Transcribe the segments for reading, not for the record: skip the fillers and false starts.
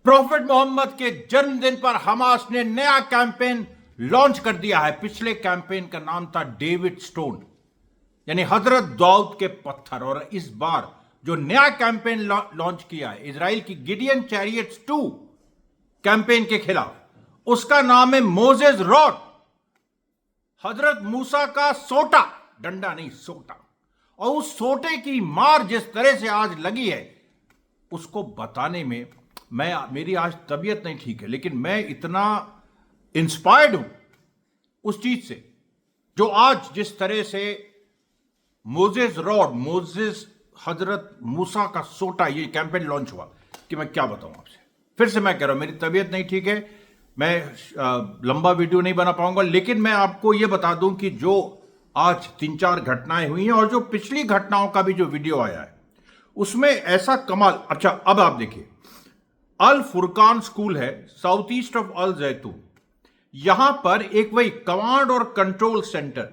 Profit Mohammad के जन्मदिन पर हमास ने नया कैंपेन लॉन्च कर दिया है। पिछले कैंपेन का नाम था डेविड स्टोन, यानी हजरत दाऊद के पत्थर। और इस बार जो नया कैंपेन लॉन्च किया है इजराइल की गिडियन चैरियट्स 2 कैंपेन के खिलाफ, उसका नाम है मोजेस रॉड, हजरत मूसा का सोटा, डंडा नहीं सोटा। और उस सोटे की मार जिस तरह से आज लगी है उसको बताने में मेरी आज तबीयत नहीं ठीक है, लेकिन मैं इतना इंस्पायर्ड हूं उस चीज से जो आज जिस तरह से मोजेस रॉड, मोजेस हजरत मूसा का सोटा, ये कैंपेन लॉन्च हुआ कि मैं क्या बताऊं आपसे। फिर से मैं कह रहा हूं मेरी तबीयत नहीं ठीक है, मैं लंबा वीडियो नहीं बना पाऊंगा, लेकिन मैं आपको यह बता दूं कि जो आज 3-4 घटनाएं हुई हैं और जो पिछली घटनाओं का भी जो वीडियो आया है उसमें ऐसा कमाल। अच्छा, अब आप देखिए, अल फुरकान स्कूल है साउथ ईस्ट ऑफ अल जैतून, यहां पर एक वही कमांड और कंट्रोल सेंटर,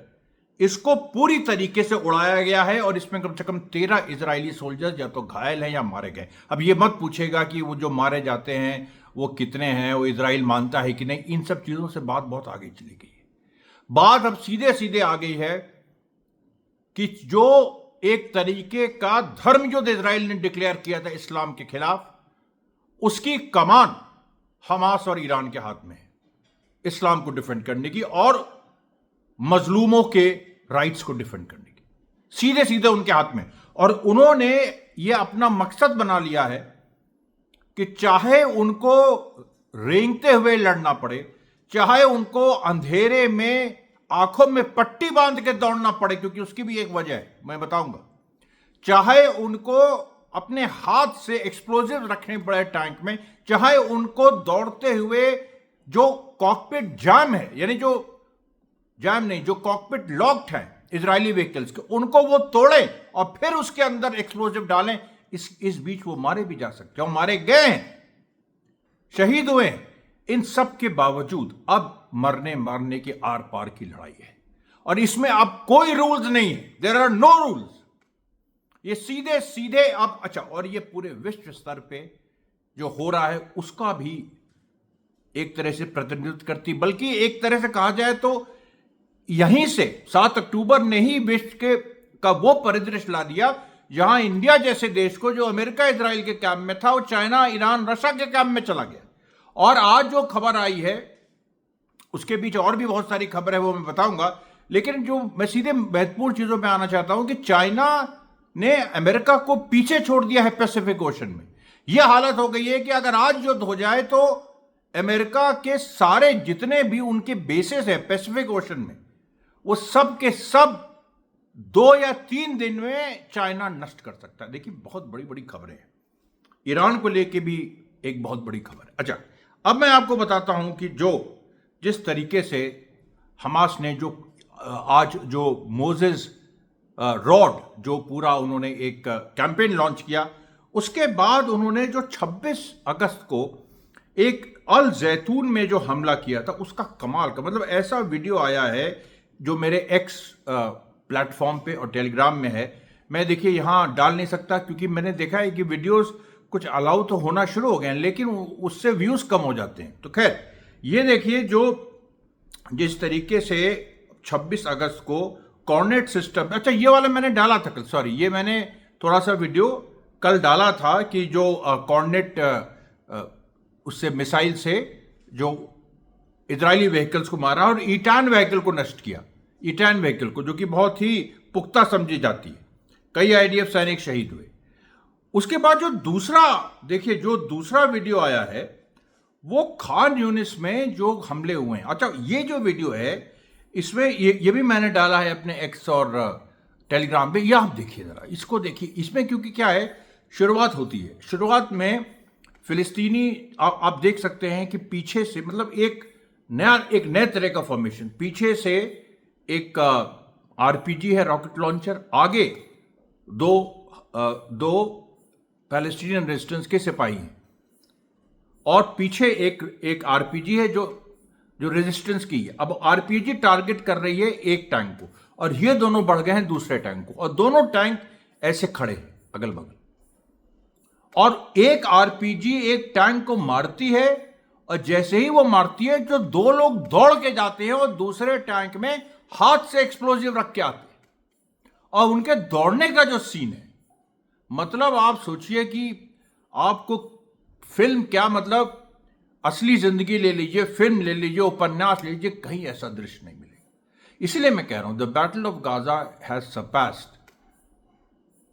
इसको पूरी तरीके से उड़ाया गया है और इसमें कम से कम 13 इजरायली सोल्जर्स या तो घायल हैं या मारे गए। अब ये मत पूछेगा कि वो जो मारे जाते हैं वो कितने हैं, वो इजराइल मानता है कि नहीं, इन सब चीजों से बात बहुत आगे चली गई है। बात अब सीधे सीधे आ गई है कि जो एक तरीके का धर्म जो इजराइल ने डिक्लेयर किया था इस्लाम के खिलाफ, उसकी कमान हमास और ईरान के हाथ में है, इस्लाम को डिफेंड करने की और मजलूमों के राइट्स को डिफेंड करने की, सीधे सीधे उनके हाथ में। और उन्होंने यह अपना मकसद बना लिया है कि चाहे उनको रेंगते हुए लड़ना पड़े, चाहे उनको अंधेरे में आंखों में पट्टी बांध के दौड़ना पड़े, क्योंकि उसकी भी एक वजह है, मैं बताऊंगा, चाहे उनको अपने हाथ से एक्सप्लोजिव रखने पड़े टैंक में, चाहे उनको दौड़ते हुए जो कॉकपिट जैम है, यानी जो जैम नहीं, जो कॉकपिट लॉक्ड है इजरायली व्हीकल्स के, उनको वो तोड़ें और फिर उसके अंदर एक्सप्लोजिव डालें। इस बीच वो मारे भी जा सकते हैं, मारे गए हैं, शहीद हुए हैं। इन सब के बावजूद अब मरने मारने के आर पार की लड़ाई है और इसमें अब कोई रूल्स नहीं है, देयर आर नो रूल्स। ये सीधे सीधे अब, अच्छा, और ये पूरे विश्व स्तर पे जो हो रहा है उसका भी एक तरह से प्रतिनिधित्व करती, बल्कि एक तरह से कहा जाए तो यहीं से 7 अक्टूबर ने ही विश्व का वो परिदृश्य ला दिया जहां इंडिया जैसे देश को, जो अमेरिका इजराइल के कैंप में था, वो चाइना, ईरान, रशिया के कैंप में चला गया। और आज जो खबर आई है उसके बीच और भी बहुत सारी खबर है, वो मैं बताऊंगा, लेकिन जो मैं सीधे महत्वपूर्ण चीजों में आना चाहता हूं कि चाइना ने अमेरिका को पीछे छोड़ दिया है पैसिफिक ओशन में। यह हालत हो गई है कि अगर आज युद्ध हो जाए तो अमेरिका के सारे जितने भी उनके बेसेस हैं पैसिफिक ओशन में, वो सब के सब 2 या 3 दिन में चाइना नष्ट कर सकता है। देखिए, बहुत बड़ी बड़ी खबरें हैं, ईरान को लेके भी एक बहुत बड़ी खबर है। अच्छा, अब मैं आपको बताता हूं कि जिस तरीके से हमास ने जो आज जो मोजेस रॉड, जो पूरा उन्होंने एक कैंपेन लॉन्च किया, उसके बाद उन्होंने जो 26 अगस्त को एक अल जैतून में जो हमला किया था, उसका कमाल का, मतलब ऐसा वीडियो आया है जो मेरे एक्स प्लेटफॉर्म पे और टेलीग्राम में है। मैं देखिए यहां डाल नहीं सकता क्योंकि मैंने देखा है कि वीडियोस कुछ अलाउ तो होना शुरू हो गए हैं, लेकिन उससे व्यूज कम हो जाते हैं। तो खैर, ये देखिए जिस तरीके से 26 अगस्त को कॉर्नेट सिस्टम, अच्छा ये वाला मैंने डाला था कल, सॉरी, ये मैंने थोड़ा सा वीडियो कल डाला था कि जो कॉर्नेट उससे मिसाइल से जो इजरायली व्हीकल्स को मारा और ईटान व्हीकल को नष्ट किया, ईटान व्हीकल को, जो कि बहुत ही पुख्ता समझी जाती है। कई आईडीएफ सैनिक शहीद हुए। उसके बाद जो दूसरा, देखिए जो दूसरा वीडियो आया है वो खान यूनिस में जो हमले हुए हैं। अच्छा, ये जो वीडियो है इसमें ये भी मैंने डाला है अपने एक्स और टेलीग्राम पे, ये आप देखिए जरा, इसको देखिए। इसमें क्योंकि क्या है, शुरुआत होती है, शुरुआत में फिलिस्तीनी आप देख सकते हैं कि पीछे से, मतलब एक नए तरह का फॉर्मेशन, पीछे से एक आरपीजी है, रॉकेट लॉन्चर, आगे दो पैलेस्टीनियन रेजिस्टेंस के सिपाही हैं और पीछे एक आरपीजी है जो रेजिस्टेंस की है। अब आरपीजी टारगेट कर रही है एक टैंक को और ये दोनों बढ़ गए हैं दूसरे टैंक को, और दोनों टैंक ऐसे खड़े हैं अगल बगल, और एक आरपीजी एक टैंक को मारती है, और जैसे ही वो मारती है जो दो लोग दौड़ के जाते हैं और दूसरे टैंक में हाथ से एक्सप्लोजिव रख के आते हैं, और उनके दौड़ने का जो सीन है, मतलब आप सोचिए कि आपको फिल्म क्या, मतलब असली जिंदगी ले लीजिए, फिल्म ले लीजिए, उपन्यास ले लीजिए, कहीं ऐसा दृश्य नहीं मिलेगा। इसलिए मैं कह रहा हूं the battle of Gaza has surpassed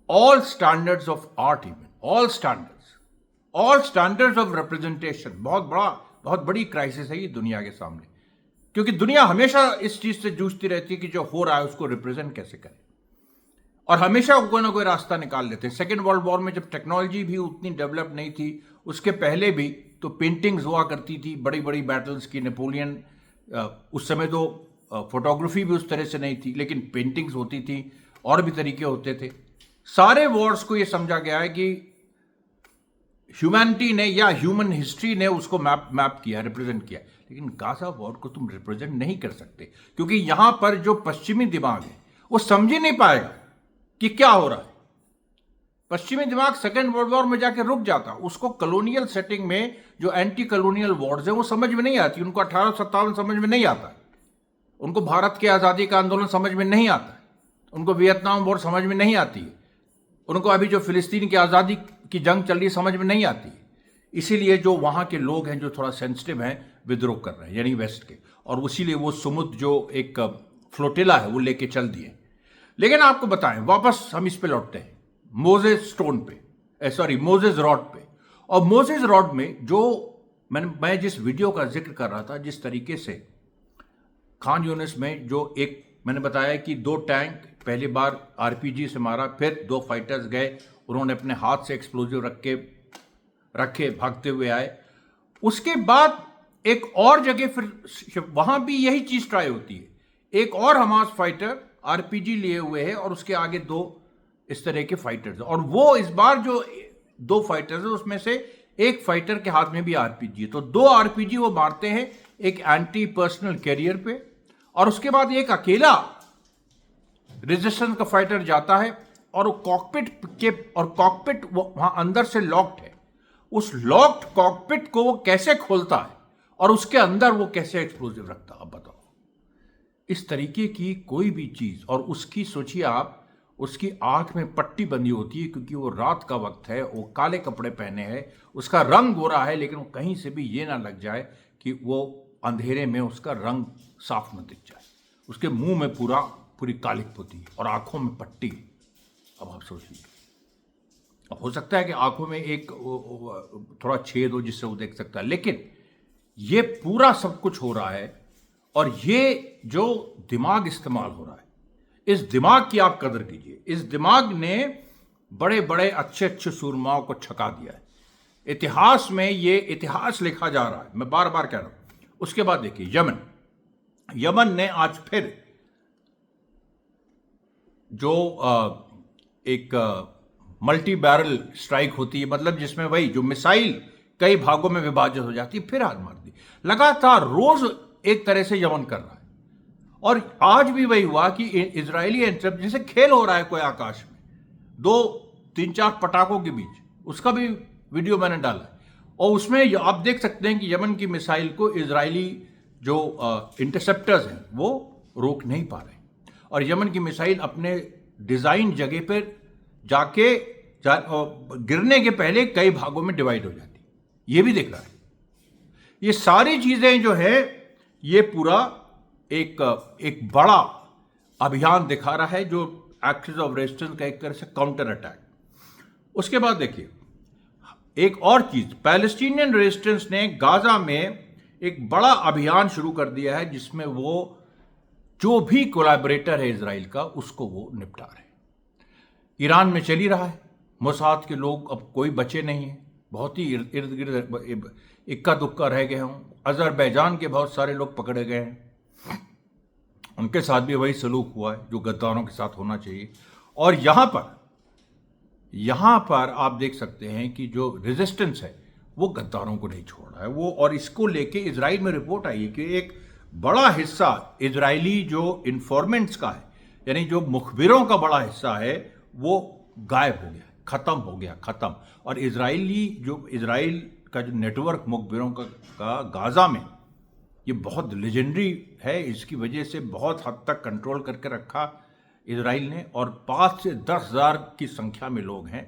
all standards of art, even all standards of representation। बहुत बड़ी क्राइसिस है ये दुनिया के सामने, क्योंकि दुनिया हमेशा इस चीज से जूझती रहती है कि जो हो रहा है उसको रिप्रेजेंट कैसे करें, और हमेशा कोई ना कोई रास्ता निकाल लेते हैं। सेकेंड वर्ल्ड वॉर में जब टेक्नोलॉजी भी उतनी डेवलप नहीं थी, उसके पहले भी तो पेंटिंग्स हुआ करती थी बड़ी बड़ी बैटल्स की। नेपोलियन, उस समय तो फोटोग्राफी भी उस तरह से नहीं थी, लेकिन पेंटिंग्स होती थी, और भी तरीके होते थे। सारे वॉर्स को यह समझा गया है कि ह्यूमैनिटी ने या ह्यूमन हिस्ट्री ने उसको मैप किया, रिप्रेजेंट किया, लेकिन गाजा वॉर को तुम रिप्रेजेंट नहीं कर सकते, क्योंकि यहां पर जो पश्चिमी दिमाग है वो समझ ही नहीं पाएगा कि क्या हो रहा है। पश्चिमी दिमाग सेकेंड वर्ल्ड वॉर में जाकर रुक जाता, उसको कॉलोनियल सेटिंग में जो एंटी कॉलोनियल वॉर्स है वो समझ में नहीं आती, उनको 1857 समझ में नहीं आता, उनको भारत के आज़ादी का आंदोलन समझ में नहीं आता, उनको वियतनाम वॉर समझ में नहीं आती है, उनको अभी जो फिलिस्तीन की आज़ादी की जंग चल रही है समझ में नहीं आती। इसीलिए जो वहाँ के लोग हैं जो थोड़ा सेंसिटिव हैं विद्रोह कर रहे हैं, यानी वेस्ट के, और इसीलिए वो समुद्र जो एक फ्लोटिला है वो लेके चल दिए। लेकिन आपको बताएं, वापस हम इस पे लौटते हैं, मोजेस स्टोन पे, सॉरी मोजेस रॉड पे। और मोजेस रॉड में जो मैं जिस वीडियो का जिक्र कर रहा था, जिस तरीके से खान यूनिस में जो एक मैंने बताया कि 2 टैंक पहली बार आरपीजी से मारा, फिर 2 फाइटर्स गए, उन्होंने अपने हाथ से एक्सप्लोजिव रखे भागते हुए आए। उसके बाद एक और जगह फिर वहां भी यही चीज ट्राई होती है, एक और हमास फाइटर आरपीजी लिए हुए है और उसके आगे 2 इस तरह के फाइटर्स, और वो इस बार जो 2 फाइटर्स है उसमें से एक फाइटर के हाथ में भी आरपीजी है। तो 2 आरपीजी वो मारते हैं, एक एंटी पर्सनल कैरियर पे, और उसके बाद एक अकेला रेजिस्टेंस का फाइटर जाता है और वो कॉकपिट वहां अंदर से लॉक्ड है, उस लॉक्ड कॉकपिट को वो कैसे खोलता है और उसके अंदर वो कैसे एक्सप्लोजिव रखता है। अब बताओ, इस तरीके की कोई भी चीज, और उसकी सोचिए आप, उसकी आंख में पट्टी बंधी होती है क्योंकि वो रात का वक्त है, वो काले कपड़े पहने हैं, उसका रंग गोरा है, लेकिन वो कहीं से भी ये ना लग जाए कि वो अंधेरे में उसका रंग साफ न दिख जाए। उसके मुंह में पूरी कालिक होती है और आंखों में पट्टी। अब आप सोचिए, अब हो सकता है कि आंखों में एक थोड़ा छेद हो जिससे वो देख सकता है, लेकिन ये पूरा सब कुछ हो रहा है, और ये जो दिमाग इस्तेमाल हो रहा है, इस दिमाग की आप कदर कीजिए। इस दिमाग ने बड़े बड़े अच्छे अच्छे सूरमाओं को छका दिया है। इतिहास में ये इतिहास लिखा जा रहा है, मैं बार बार कह रहा हूं। उसके बाद देखिए यमन ने आज फिर जो एक मल्टी बैरल स्ट्राइक होती है, मतलब जिसमें वही जो मिसाइल कई भागों में विभाजित हो जाती है, फिर हाथ मार दी। लगातार रोज एक तरह से यमन कर रहा है, और आज भी वही हुआ कि इजरायली एंट्रप, जैसे खेल हो रहा है कोई आकाश में 2-3-4 पटाखों के बीच, उसका भी वीडियो मैंने डाला है, और उसमें आप देख सकते हैं कि यमन की मिसाइल को इजरायली जो इंटरसेप्टर्स हैं वो रोक नहीं पा रहे, और यमन की मिसाइल अपने डिजाइन जगह पर जाके गिरने के पहले कई भागों में डिवाइड हो जाती, ये भी दिख रहा है। ये सारी चीजें जो है ये पूरा एक बड़ा अभियान दिखा रहा है, जो एक्ट्स ऑफ रेजिस्टेंस का एक तरह से काउंटर अटैक। उसके बाद देखिए एक और चीज, पैलेस्टीनियन रेजिस्टेंस ने गाजा में एक बड़ा अभियान शुरू कर दिया है, जिसमें वो जो भी कोलैबोरेटर है इजराइल का उसको वो निपटा रहे हैं। ईरान में चल ही रहा है, मोसाद के लोग अब कोई बचे नहीं है, बहुत ही इर्द गिर्द इक्का दुक्का रह गए हों। अजरबैजान के बहुत सारे लोग पकड़े गए हैं, उनके साथ भी वही सलूक हुआ है जो गद्दारों के साथ होना चाहिए। और यहां पर आप देख सकते हैं कि जो रेजिस्टेंस है वो गद्दारों को नहीं छोड़ रहा है वो, और इसको लेके इजराइल में रिपोर्ट आई है कि एक बड़ा हिस्सा इजरायली जो इन्फॉर्मेंट्स का है, यानी जो मुखबिरों का बड़ा हिस्सा है, वो गायब हो गया, ख़त्म हो गया, ख़त्म। और इसराइल का जो नेटवर्क मुखबिरों का गाज़ा में, ये बहुत लेजेंडरी है। इसकी वजह से बहुत हद तक कंट्रोल करके रखा इसराइल ने, और 5 से 10 हज़ार की संख्या में लोग हैं,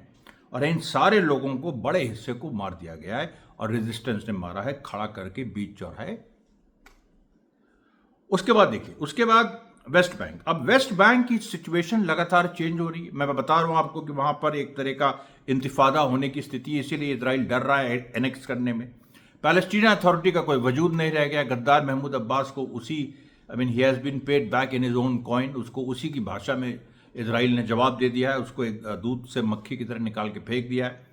और इन सारे लोगों को बड़े हिस्से को मार दिया गया है, और रेजिस्टेंस ने मारा है खड़ा करके बीच चौराहे। उसके बाद देखिए, उसके बाद वेस्ट बैंक। अब वेस्ट बैंक की सिचुएशन लगातार चेंज हो रही है। मैं बता रहा हूं आपको कि वहां पर एक तरह का इंतिफादा होने की स्थिति है, इसीलिए इसराइल डर रहा है एनेक्स करने में। पैलेस्टीना अथॉरिटी का कोई वजूद नहीं रह गया। गद्दार महमूद अब्बास को उसी, he has been paid back in his own coin, उसको उसी की भाषा में इसराइल ने जवाब दे दिया है, उसको एक दूध से मक्खी की तरह निकाल के फेंक दिया है।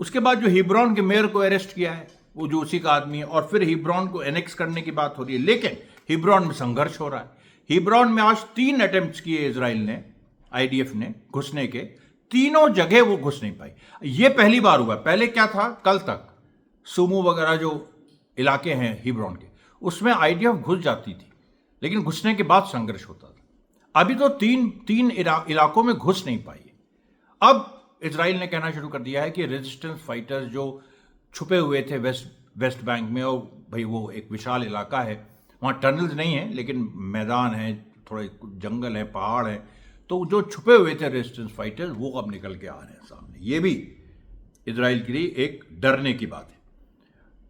उसके बाद जो हिब्रॉन के मेयर को अरेस्ट किया है, वो जो उसी का आदमी है, और फिर हिब्रॉन को एनेक्स करने की बात हो रही है। लेकिन हिब्रॉन में संघर्ष हो रहा है। हिब्रॉन में आज 3 अटेम्प्ट्स किए इसराइल ने, आईडीएफ ने घुसने के, तीनों जगह वो घुस नहीं पाई। ये पहली बार हुआ। पहले क्या था, कल तक सुमू वगैरह जो इलाके हैं हिब्रॉन के, उसमें आईडीएफ घुस जाती थी, लेकिन घुसने के बाद संघर्ष होता था। अभी तो तीन इलाकों में घुस नहीं पाई। अब इसराइल ने कहना शुरू कर दिया है कि रेजिस्टेंस फाइटर्स जो छुपे हुए थे वेस्ट बैंक में, और भाई वो एक विशाल इलाका है, वहाँ टनल्स नहीं है लेकिन मैदान है, थोड़े जंगल है, पहाड़ है, तो जो छुपे हुए थे रेजिस्टेंस फाइटर्स वो अब निकल के आ रहे हैं सामने। ये भी इसराइल के लिए एक डरने की बात है।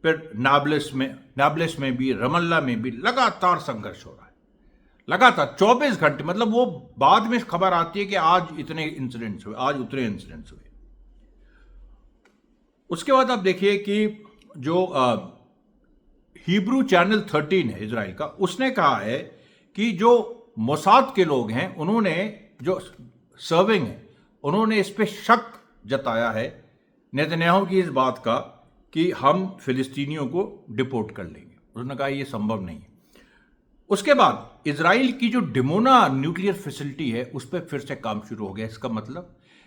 फिर नाब्लस में भी, रमल्ला में भी लगातार संघर्ष हो रहा है, लगातार 24 घंटे। मतलब वो बाद में खबर आती है कि आज इतने इंसिडेंट्स हुए, आज उतने इंसिडेंट्स हुए। उसके बाद आप देखिए कि जो हिब्रू चैनल 13 है इसराइल का, उसने कहा है कि जो मोसाद के लोग हैं, उन्होंने जो सर्विंग है, उन्होंने इस पे शक जताया है नेतन्याहू की इस बात का कि हम फिलिस्तीनियों को डिपोर्ट कर लेंगे। उन्होंने कहा यह संभव नहीं है। उसके बाद इसराइल की जो डिमोना न्यूक्लियर फैसिलिटी है, उस पर फिर से काम शुरू हो गया।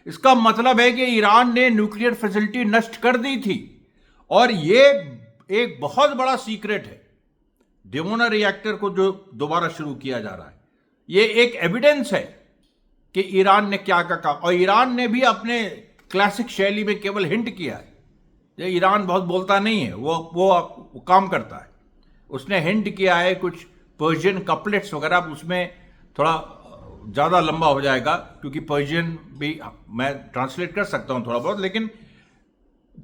इसका मतलब है कि ईरान ने न्यूक्लियर फैसिलिटी नष्ट कर दी थी, और ये एक बहुत बड़ा सीक्रेट है। डिमोना रिएक्टर को जो दोबारा शुरू किया जा रहा है, ये एक एविडेंस है कि ईरान ने क्या कहा, और ईरान ने भी अपने क्लासिक शैली में केवल हिंट किया है। ये ईरान बहुत बोलता नहीं है, वो काम करता है। उसने हिंट किया है कुछ पर्शियन कपलेट्स वगैरह, उसमें थोड़ा ज़्यादा लंबा हो जाएगा क्योंकि पर्शियन भी मैं ट्रांसलेट कर सकता हूँ थोड़ा बहुत, लेकिन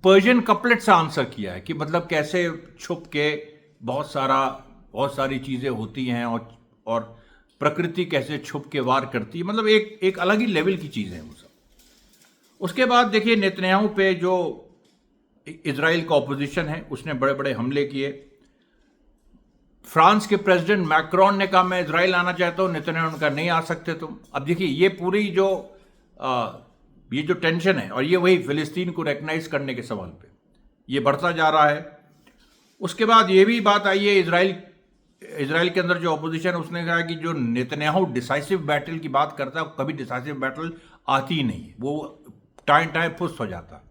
पर्शियन कपलेट से आंसर किया है कि मतलब कैसे छुप के बहुत सारी चीज़ें होती हैं, और प्रकृति कैसे छुप के वार करती है। मतलब एक अलग ही लेवल की चीज़ है वो सब। उसके बाद देखिए नेतन्याहू पे जो इजराइल का ऑपोजिशन है, उसने बड़े बड़े हमले किए। फ्रांस के प्रेसिडेंट मैक्रोन ने कहा मैं इजराइल आना चाहता हूं, नेतन्याहू ने कहा नहीं आ सकते तुम। अब देखिए ये पूरी ये जो टेंशन है, और ये वही फिलिस्तीन को रिकग्नाइज करने के सवाल पे ये बढ़ता जा रहा है। उसके बाद ये भी बात आई है, इजराइल के अंदर जो ऑपोजिशन है, उसने कहा कि जो नेतन्याहू डिसाइसिव बैटल की बात करता है, कभी डिसाइसिव बैटल आती ही नहीं है, वो टाइम फुस हो जाता है।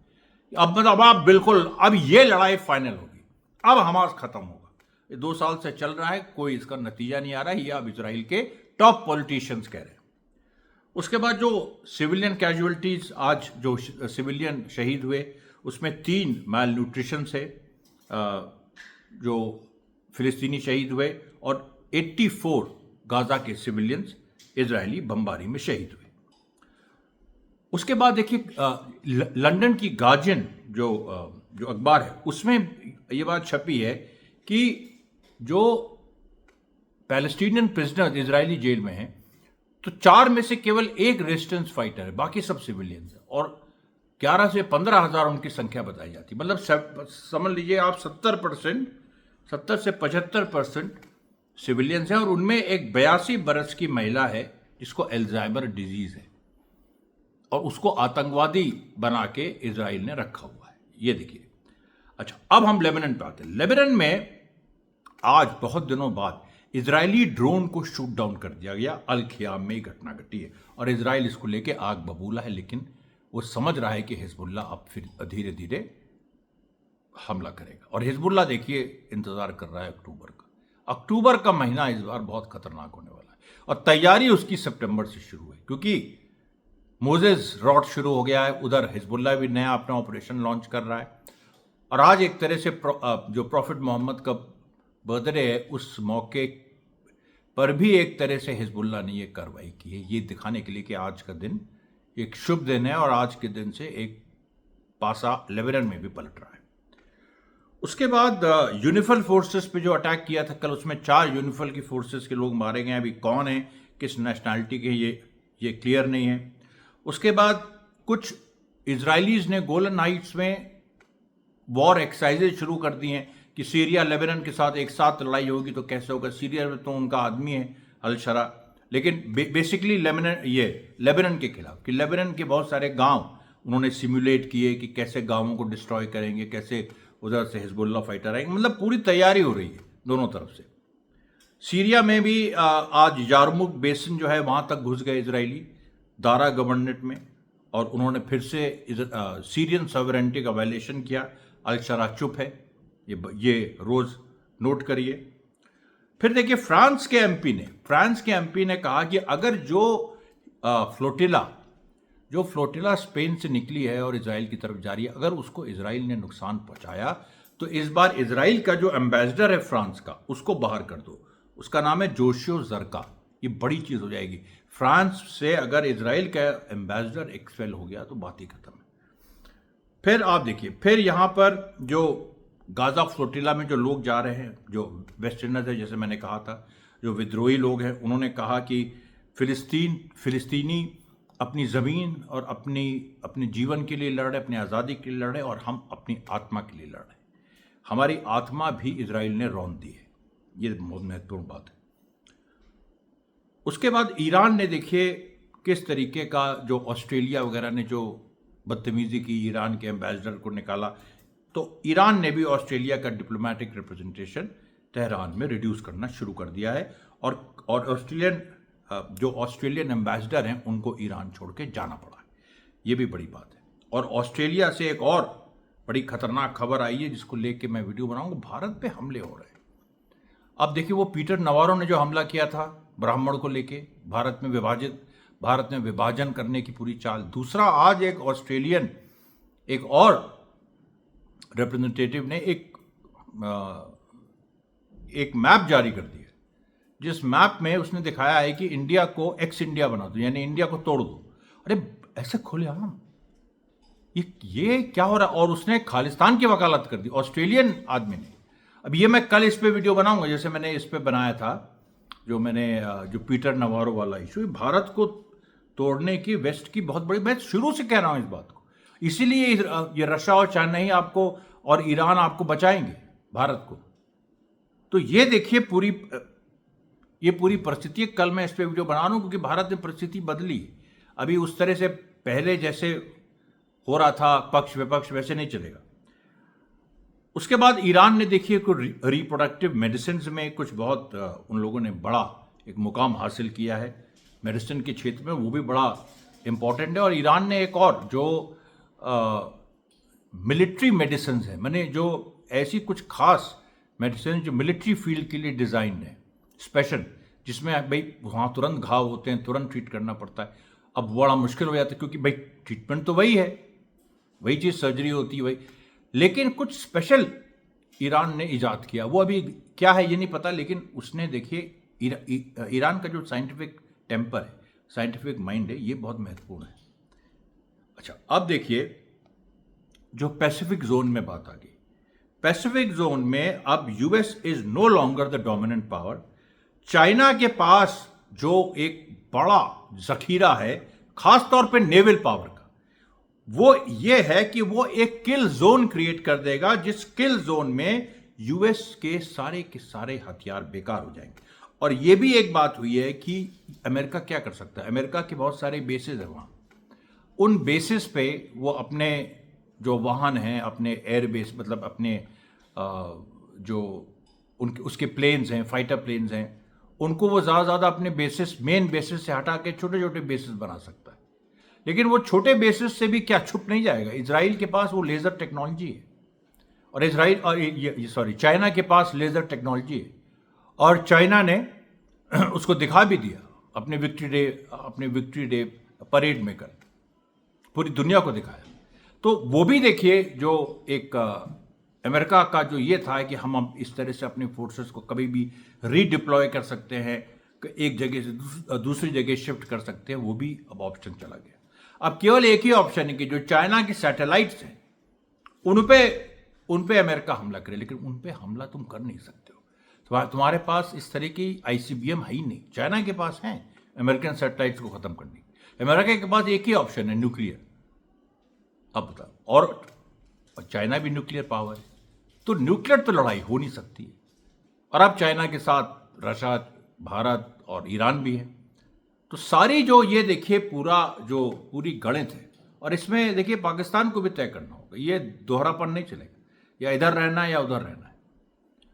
अब मतलब आप बिल्कुल, अब ये लड़ाई फाइनल होगी, अब हमास खत्म होगा। 2 साल से चल रहा है, कोई इसका नतीजा नहीं आ रहा है, ये अब इजराइल के टॉप पॉलिटिशियंस कह रहे हैं। उसके बाद जो सिविलियन कैजुअलिटीज, आज जो सिविलियन शहीद हुए, उसमें 3 माल न्यूट्रिशन से जो फिलिस्तीनी शहीद हुए, और 84 गाजा के सिविलियंस इजरायली बमबारी में शहीद हुए। उसके बाद देखिए लंदन की गार्जियन जो अखबार है, उसमें ये बात छपी है कि जो पैलेस्टीनियन प्रिजनर्स इजरायली जेल में हैं, तो 4 में से केवल 1 रेजिस्टेंस फाइटर है, बाकी सब सिविलियंस है, और 11 से 15 हज़ार उनकी संख्या बताई जाती है। मतलब समझ लीजिए आप 70 से 75% सिविलियंस हैं, और उनमें एक 82 बरस की महिला है जिसको अल्जाइमर डिजीज है, और उसको आतंकवादी बना के इजराइल ने रखा हुआ है। ये देखिए। अच्छा, अब हम लेबनान पे आते हैं। लेबनान में आज बहुत दिनों बाद इजरायली ड्रोन को शूट डाउन कर दिया गया। अल ख़ियाम में घटना घटी है, और इजराइल इसको लेके आग बबूला है, लेकिन वो समझ रहा है कि हिजबुल्लाह अब फिर धीरे धीरे हमला करेगा। और हिजबुल्लाह देखिए इंतजार कर रहा है अक्टूबर का महीना इस बार बहुत खतरनाक होने वाला है, और तैयारी उसकी सितंबर से शुरू है, क्योंकि मोजेस रॉड शुरू हो गया है, उधर हिजबुल्ला भी नया अपना ऑपरेशन लॉन्च कर रहा है। और आज एक तरह से जो प्रॉफिट मोहम्मद का बर्थडे है, उस मौके पर भी एक तरह से हिजबुल्ला ने ये कार्रवाई की है, ये दिखाने के लिए कि आज का दिन एक शुभ दिन है और आज के दिन से एक पासा लेबनान में भी पलट रहा है। उसके बाद यूनिफिल फोर्सेस पे जो अटैक किया था कल, उसमें 4 यूनिफिल की फोर्सेस के लोग मारे गए। अभी कौन है, किस नेशनैलिटी के, ये क्लियर नहीं है। उसके बाद कुछ इजरायलीज ने गोलन हाइट्स में वॉर एक्सरसाइजेज शुरू कर दी हैं कि सीरिया लेबनान के साथ एक साथ लड़ाई होगी तो कैसे होगा। सीरिया में तो उनका आदमी है अल शरा, लेकिन बेसिकली लेबनान के खिलाफ, कि लेबनान के बहुत सारे गांव उन्होंने सिमुलेट किए कि कैसे गांवों को डिस्ट्रॉय करेंगे, कैसे उधर से हिजबुल्ला फाइटर आएंगे। मतलब पूरी तैयारी हो रही है दोनों तरफ से। सीरिया में भी आज यारमुक बेसिन जो है वहां तक घुस गए इजरायली, दारा गवर्नमेंट में, और उन्होंने फिर से सीरियन सॉवरेनिटी का वायलेशन किया। अल शरा चुप है, ये रोज नोट करिए। फिर देखिए फ्रांस के एमपी ने कहा कि अगर जो फ्लोटिला स्पेन से निकली है और इजराइल की तरफ जा रही है, अगर उसको इजराइल ने नुकसान पहुंचाया तो इस बार इजराइल का जो एम्बेसडर है फ्रांस का, उसको बाहर कर दो। उसका नाम है जोशियो जरका। ये बड़ी चीज हो जाएगी। फ्रांस से अगर इजराइल का एम्बेसडर एक्सपेल हो गया तो बात ही खत्म है। फिर आप देखिए, फिर यहां पर जो गाजा फ्लोटिला में जो लोग जा रहे हैं, जो वेस्टर्नर्स है, जैसे मैंने कहा था, जो विद्रोही लोग हैं, उन्होंने कहा कि फिलिस्तीनी अपनी ज़मीन और अपने जीवन के लिए लड़ रहे, अपनी आज़ादी के लिए लड़ रहे, और हम अपनी आत्मा के लिए लड़ रहे हैं। हमारी आत्मा भी इजराइल ने रौंद दी है। ये बहुत महत्वपूर्ण बात है। उसके बाद ईरान ने देखिए किस तरीके का, जो ऑस्ट्रेलिया वगैरह ने जो बदतमीजी की, ईरान के एम्बेसडर को निकाला, तो ईरान ने भी ऑस्ट्रेलिया का डिप्लोमेटिक रिप्रेजेंटेशन तेहरान में रिड्यूस करना शुरू कर दिया है। और जो ऑस्ट्रेलियन एम्बेसडर हैं उनको ईरान छोड़ के जाना पड़ा है। ये भी बड़ी बात है। और ऑस्ट्रेलिया से एक और बड़ी खतरनाक खबर आई है जिसको लेके मैं वीडियो बनाऊंगा। भारत पे हमले हो रहे हैं। अब देखिए, वो पीटर नवारो ने जो हमला किया था ब्राह्मण को लेके, भारत में विभाजन करने की पूरी चाल। दूसरा, आज एक ऑस्ट्रेलियन, एक और रिप्रेजेंटेटिव ने एक मैप जारी कर दिया, जिस मैप में उसने दिखाया है कि इंडिया को एक्स इंडिया बना दो, यानी इंडिया को तोड़ दो। अरे ऐसे खुलेआम ये क्या हो रहा है? और उसने खालिस्तान की वकालत कर दी, ऑस्ट्रेलियन आदमी ने। अब ये मैं कल इस पे वीडियो बनाऊंगा, जैसे मैंने इस पे बनाया था, जो पीटर नवारो वाला इशू। भारत को तोड़ने की वेस्ट की बहुत बड़ी, मैं शुरू से कह रहा हूं इस बात को। इसीलिए ये रशिया और चाइना ही आपको और ईरान आपको बचाएंगे, भारत को। तो ये देखिए पूरी परिस्थिति। कल मैं इस पे वीडियो बना रहा हूं क्योंकि भारत ने परिस्थिति बदली। अभी उस तरह से पहले जैसे हो रहा था पक्ष विपक्ष, वैसे नहीं चलेगा। उसके बाद ईरान ने देखिए कुछ रिप्रोडक्टिव मेडिसिन में कुछ बहुत उन लोगों ने बड़ा एक मुकाम हासिल किया है मेडिसिन के क्षेत्र में, वो भी बड़ा इंपॉर्टेंट है। और ईरान ने एक और जो मिलिट्री मेडिसिन है, मैंने जो ऐसी कुछ खास मेडिसिन जो मिलिट्री फील्ड के लिए डिज़ाइन है, स्पेशल, जिसमें भाई वहाँ तुरंत घाव होते हैं, तुरंत ट्रीट करना पड़ता है। अब बड़ा मुश्किल हो जाता है क्योंकि भाई ट्रीटमेंट तो वही है, वही चीज़ सर्जरी होती है वही, लेकिन कुछ स्पेशल ईरान ने इजाद किया। वो अभी क्या है ये नहीं पता, लेकिन उसने देखिए ईरान का जो साइंटिफिक टेम्पर है, साइंटिफिक माइंड है, ये बहुत महत्वपूर्ण है। अच्छा, अब देखिए जो पैसिफिक जोन में बात आ गई। पैसिफिक जोन में अब US is no longer the dominant power. China के पास जो एक बड़ा जखीरा है, खासतौर पे नेवल पावर का, वो ये है कि वो एक किल जोन क्रिएट कर देगा, जिस किल जोन में यूएस के सारे हथियार बेकार हो जाएंगे। और ये भी एक बात हुई है कि अमेरिका क्या कर सकता है। अमेरिका के बहुत सारे बेसिस हैं वहाँ, उन बेसिस पे वो अपने जो वाहन हैं, अपने एयरबेस, मतलब अपने जो उनके उसके प्लेन्स हैं, फाइटर प्लेन्स हैं, उनको वो ज़्यादा अपने बेसिस, मेन बेसिस से हटा के छोटे छोटे बेसिस बना सकता है। लेकिन वो छोटे बेसिस से भी क्या छुप नहीं जाएगा। इजराइल के पास वो लेज़र टेक्नोलॉजी है, और चाइना के पास लेज़र टेक्नोलॉजी है, और चाइना ने उसको दिखा भी दिया अपने विक्ट्री डे परेड में कर। पूरी दुनिया को दिखाया। तो वो भी देखिए, जो एक अमेरिका का जो ये था कि हम इस तरह से अपनी फोर्सेस को कभी भी रीडिप्लॉय कर सकते हैं, कि एक जगह से दूसरी जगह शिफ्ट कर सकते हैं, वो भी अब ऑप्शन चला गया। अब केवल एक ही ऑप्शन है कि जो चाइना के सैटेलाइट्स हैं उन पे अमेरिका हमला करे, लेकिन उन पे हमला तुम कर नहीं सकते हो। तुम्हारे पास इस तरह की ICBM है ही नहीं। चाइना के पास है अमेरिकन सैटेलाइट्स को खत्म करने की। अमेरिका के पास एक ही ऑप्शन है, न्यूक्लियर। अब बताओ, और चाइना भी न्यूक्लियर पावर है, तो न्यूक्लियर तो लड़ाई हो नहीं सकती है। और अब चाइना के साथ रशिया, भारत और ईरान भी है। तो सारी जो ये देखिए पूरी गणित है, और इसमें देखिए पाकिस्तान को भी तय करना होगा। ये दोहरापन नहीं चलेगा, या इधर रहना है या उधर रहना है।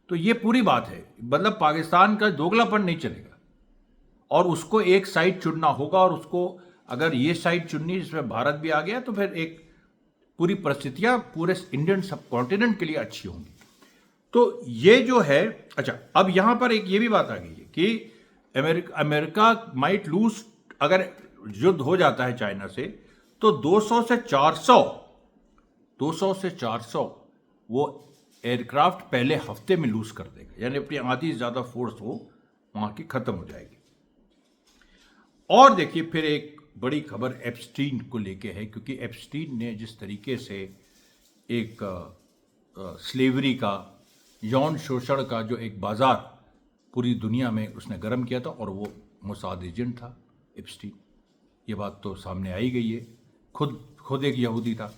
तो ये पूरी बात है, मतलब पाकिस्तान का दोगलापन नहीं चलेगा, और उसको एक साइड चुनना होगा। और उसको अगर ये साइड चुननी जिसमें भारत भी आ गया, तो फिर एक पूरी परिस्थितियां पूरे इंडियन सब कॉन्टिनेंट के लिए अच्छी होंगी। तो ये जो है, अच्छा, अब यहां पर एक ये भी बात आ गई है कि अमेरिका माइट लूज, अगर युद्ध हो जाता है चाइना से, तो 200 से 400 वो एयरक्राफ्ट पहले हफ्ते में लूज कर देगा, यानी अपनी आधी से ज्यादा फोर्स वो वहां की खत्म हो जाएगी। और देखिए, फिर एक बड़ी खबर एप्स्टीन को लेके है, क्योंकि एप्स्टीन ने जिस तरीके से एक स्लेवरी का, यौन शोषण का जो एक बाजार पूरी दुनिया में उसने गर्म किया था, और वो मोसाद एजेंट था एप्स्टीन। ये बात तो सामने आई गई है, खुद एक यहूदी था।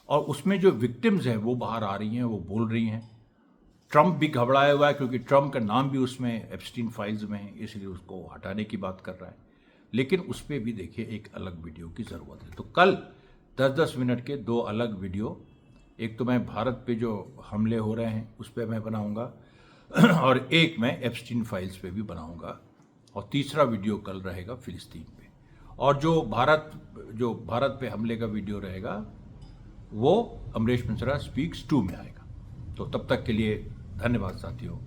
और उसमें जो विक्टिम्स हैं वो बाहर आ रही हैं, वो बोल रही हैं। ट्रंप भी घबराया हुआ है, क्योंकि ट्रंप का नाम भी उसमें एप्स्टीन फाइल्स में है, इसलिए उसको हटाने की बात कर रहा है। लेकिन उस पर भी देखिए एक अलग वीडियो की ज़रूरत है। तो कल 10-10 मिनट के 2 अलग वीडियो, एक तो मैं भारत पे जो हमले हो रहे हैं उस पर मैं बनाऊंगा, और एक मैं एप्स्टीन फाइल्स पे भी बनाऊंगा, और तीसरा वीडियो कल रहेगा फिलिस्तीन पे। और जो भारत पे हमले का वीडियो रहेगा वो अमरीश मिश्रा स्पीक्स 2 में आएगा। तो तब तक के लिए धन्यवाद साथियों।